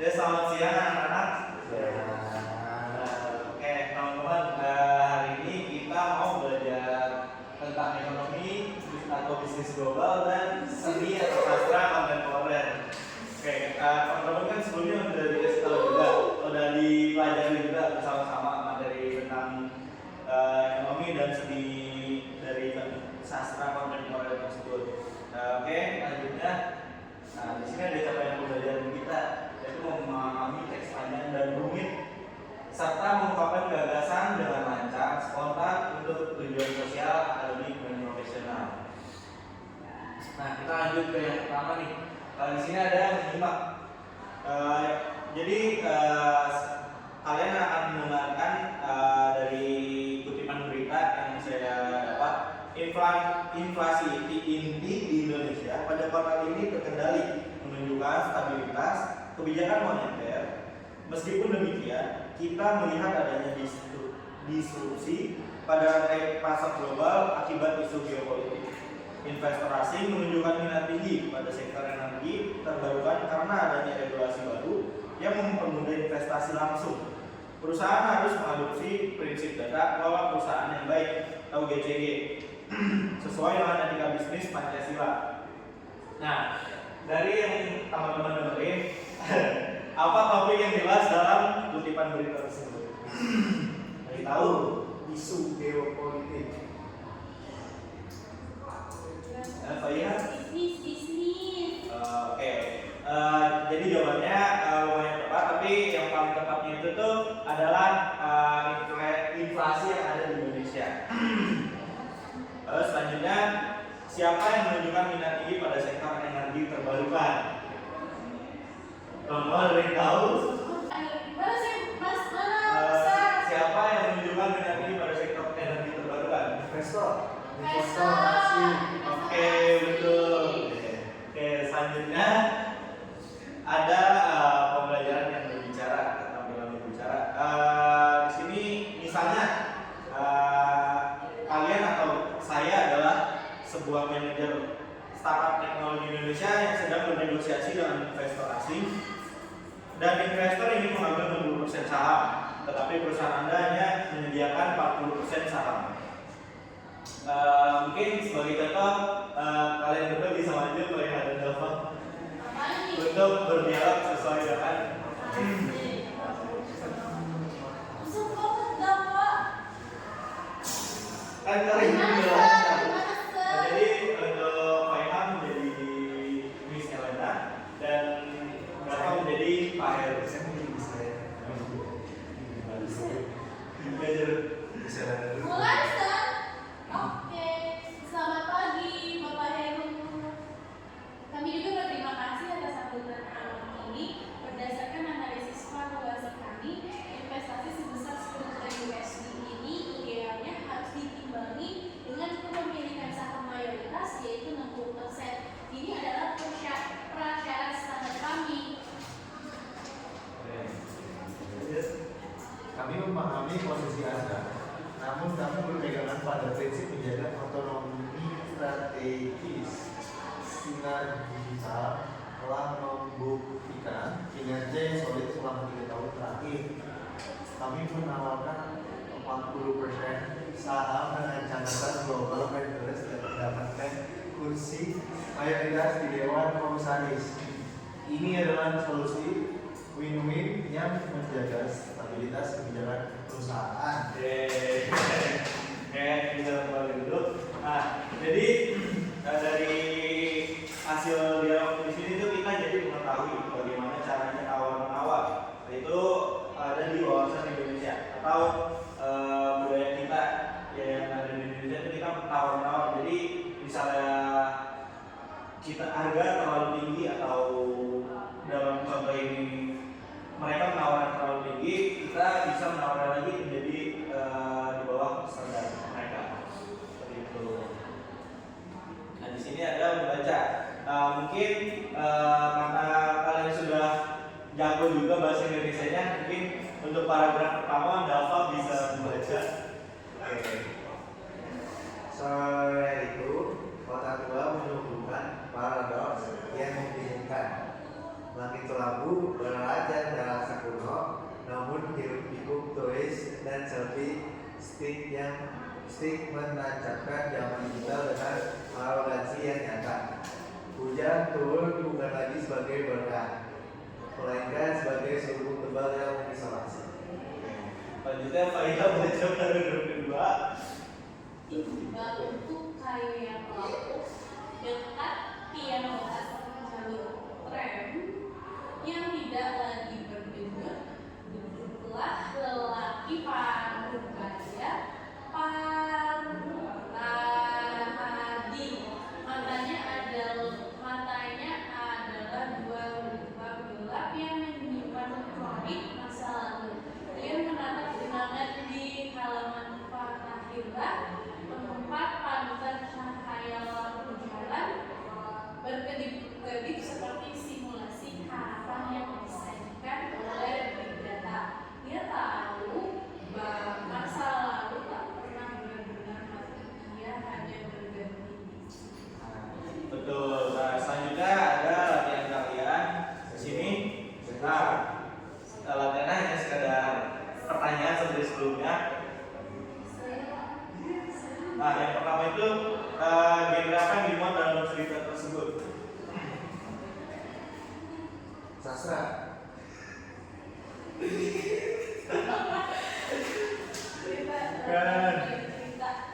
Ya, selamat siang anak-anak. Oke, teman-teman, hari ini kita mau belajar tentang ekonomi atau bisnis global dan seni atau sastra kontemporer. Oke, teman-teman kan sebelumnya udah dikasih tahu juga, udah dipelajari juga bersama-sama materi tentang ekonomi dan seni dari sastra kontemporer tersebut. Oke, lanjutnya. Nah, di sini ada capaian pembelajaran kita, yaitu memahami teks panjang dan rumit serta mengungkapkan gagasan dengan lancar, spontan untuk tujuan sosial, akademik, dan profesional. Nah, kita lanjut ke yang pertama nih. Di sini ada yang menyimak. Jadi kalian akan mendengarkan dari kutipan berita yang saya dapat. Inflasi inti di Indonesia pada kuartal ini terkendali, menunjukkan stabilitas kebijakan moneter. Meskipun demikian, kita melihat adanya disrupsi pada rantai pasar global akibat isu geopolitik. Investor asing menunjukkan minat tinggi pada sektor energi terbarukan karena adanya regulasi baru yang mempermudah investasi langsung. Perusahaan harus mengadopsi prinsip data kelola perusahaan yang baik atau GCG sesuai dengan etika bisnis Pancasila. Nah, dari yang teman-teman dengerin, apa topik yang jelas dalam kutipan berita tersebut? Dari tahu isu geopolitik. Bisnis. Oke. Jadi jawabannya lumayan tepat, tapi yang paling tepatnya itu tuh adalah inflasi yang ada di Indonesia. Selanjutnya, siapa yang menunjukkan minat tinggi pada sektor energi terbarukan? Teman-teman ada yang tahu? Siapa yang menunjukkan minat tinggi pada sektor energi terbarukan? Investor. Oke, betul. Oke, selanjutnya ada pembelajaran yang berbicara, keterampilan berbicara. Di sini misalnya kalian atau saya adalah sebuah manajer startup teknologi Indonesia yang sedang bernegosiasi dengan investor asing, dan investor ingin mengambil 60% saham, tetapi perusahaan Anda hanya menyediakan 40% saham. Mungkin sebagai contoh, kalian berdua bisa maju ke yang ada telepon untuk berdialog sesuai dengan kan kalian jadi untuk Faihan menjadi Miss Elena dan Bapak menjadi Pak Heru. Saya menjadi Miss Elena. Mulai Ustaz. Oke, selamat pagi Bapak Heru. Kami juga berterima kasih atas sambutan awal ini. Berdasarkan analisis valuasi kami, investasi sebesar 10 juta USD ini idealnya harus ditimbangi dengan kepemilikan saham mayoritas, yaitu 60%. Ini adalah prasyarat standar kami. Kami memahami posisi Anda, namun kami berpegangan pada prinsip menjaga otonomi strategis. Sinar digital telah membuktikan kinerja yang solid selama 3 tahun terakhir. Kami menawarkan 40% saham dengan catatan global interest dan mendapatkan kursi mayoritas di Dewan Komisaris. Ini adalah solusi win-win yang menjaga stabilitas kebijakan perusahaan. Bisa kembali dulu. Nah, jadi dari hasil dialog di sini tuh kita jadi mengetahui bagaimana caranya tawar-menawar, yaitu ada di wawasan Indonesia atau budaya kita yang ada di Indonesia itu kita tawar-menawar. Jadi misalnya kita harga terlalu tinggi atau dalam contoh ini mereka menawarkan terlalu tinggi, kita bisa menawarkan lagi menjadi di bawah standar mereka. Seperti itu. Nah, di sini ada membaca. Mungkin karena kalian sudah jago juga bahasa Indonesianya, mungkin untuk paragraf pertama Dava bisa membaca. Sore itu, kota tua menumbuhkan paradoks yang membingungkan. Langit labu belajar darah kuno, namun hiruk-pikuk toys dan selfie stick menancapkan zaman digital dengan arogansi yang nyata. Hujan turun bukan lagi sebagai berkah, melainkan sebagai suhu tebal yang mengisolasi. Selanjutnya Faidah baca paragraf kedua. Tiba untuk kayu yang lapuk dekat tiang bekas jalur tram yang tidak lagi berdenyut, duduklah lelaki paruh baya Parahadi. Matanya adalah dua lubang gelap yang menyimpan kronik masa lalu. Dia menatap genangan di halaman Fatahillah, tempat panutan cahaya lampu jalan berkedip-kedip seperti simulasi harapan yang disajikan oleh Big Data. Dia tahu bahwa masa lalu tak pernah benar-benar mati, dia hanya berganti. Betul. Nah, selanjutnya ada latihan kalian di sini. Nah, latihannya hanya sekadar pertanyaan seperti sebelumnya. Nah, yang pertama itu genre apa yang dimuat dalam cerita tersebut? Sastra. Cerita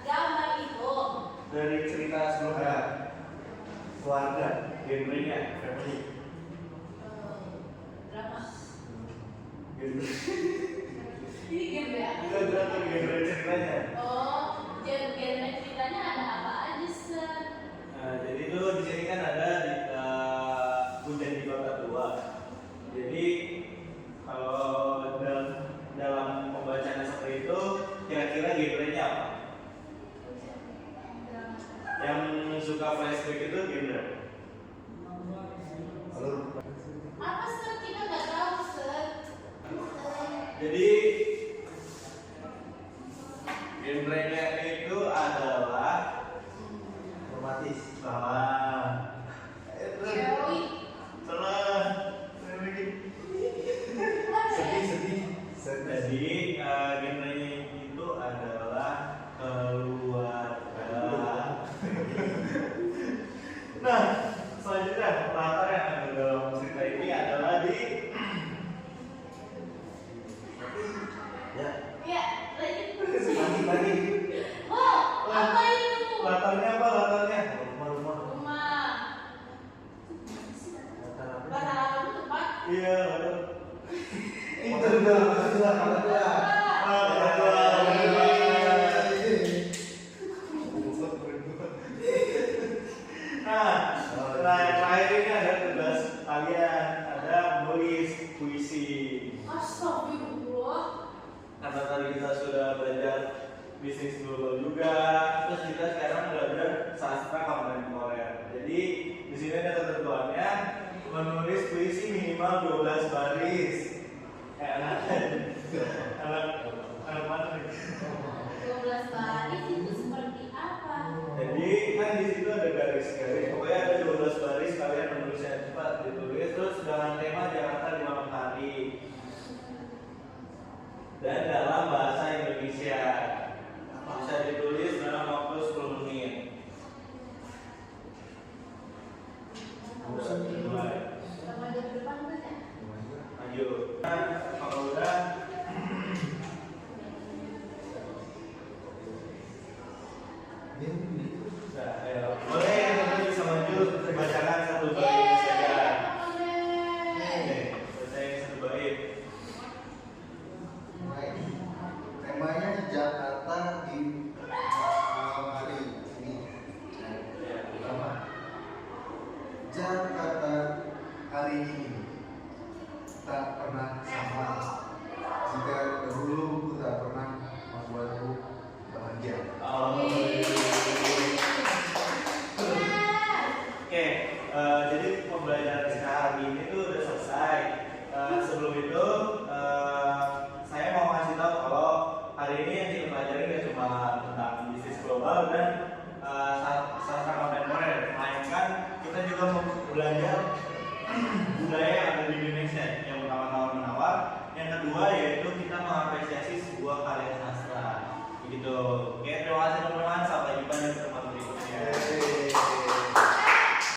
gambar itu Dari cerita sebelumnya. Keluarga. Genrenya family. drama. Genre. Ini genre apa? Kita drama genre ceritanya. Oh, genre ceritanya ada apa aja, Sir? Nah, jadi itu di sini kan ada di hujan di kota tua. Jadi kalau dalam pembacaan seperti itu, kira-kira genrenya apa? Yang suka flashback itu genre. Apa, Sir? Kita nggak tahu, Sir. Jadi genrenya itu adalah Romantis. Yaoi. salah. Sedih. Jadi genrenya itu adalah keluarga. Nah, selanjutnya latar yang ada dalam cerita ini adalah di Ya. Ya, lanjut. Pagi. Oh, apa itu? latarnya apa latarnya? Rumah. Rumah. Bataran itu tempat. Iya, latar. Itu udah. Nah, yang terakhir ini ada tugas kalian, ada menulis puisi. Astagfirullah. Karena tadi kita sudah belajar bisnis global juga, terus kita sekarang belajar sastra kontemporer. Jadi di sini ada ketentuannya menulis puisi minimal 12 baris. Anak mana nih? 12 baris itu seperti apa? Jadi kan di situ ada garis-garis, pokoknya ada 12 baris, kalian menulisnya cepat ditulis, terus dengan tema Jakarta di malam hari dan dalam bahasa Indonesia bisa ditulis dalam waktu 10 menit. Udah mulai. Ramadan depan kan ya? Lanjut. Nah, kalau udah nah, ayo. Boleh teman bisa maju bacakan satu bait saja. Oke, bacain satu bait. Temanya Jakarta di malam hari ini. Pertama, Jakarta hari ini tak pernah sama. Jika dahulu ku tak pernah membuatku bahagia. Oke, jadi pembelajaran kita hari ini tuh udah selesai. Sebelum itu, saya mau ngasih tahu kalau hari ini yang kita pelajari nggak cuma tentang bisnis global dan sastra kontemporer, melainkan kita juga mau belajar budaya yang Yang kedua yaitu kita mengapresiasi sebuah karya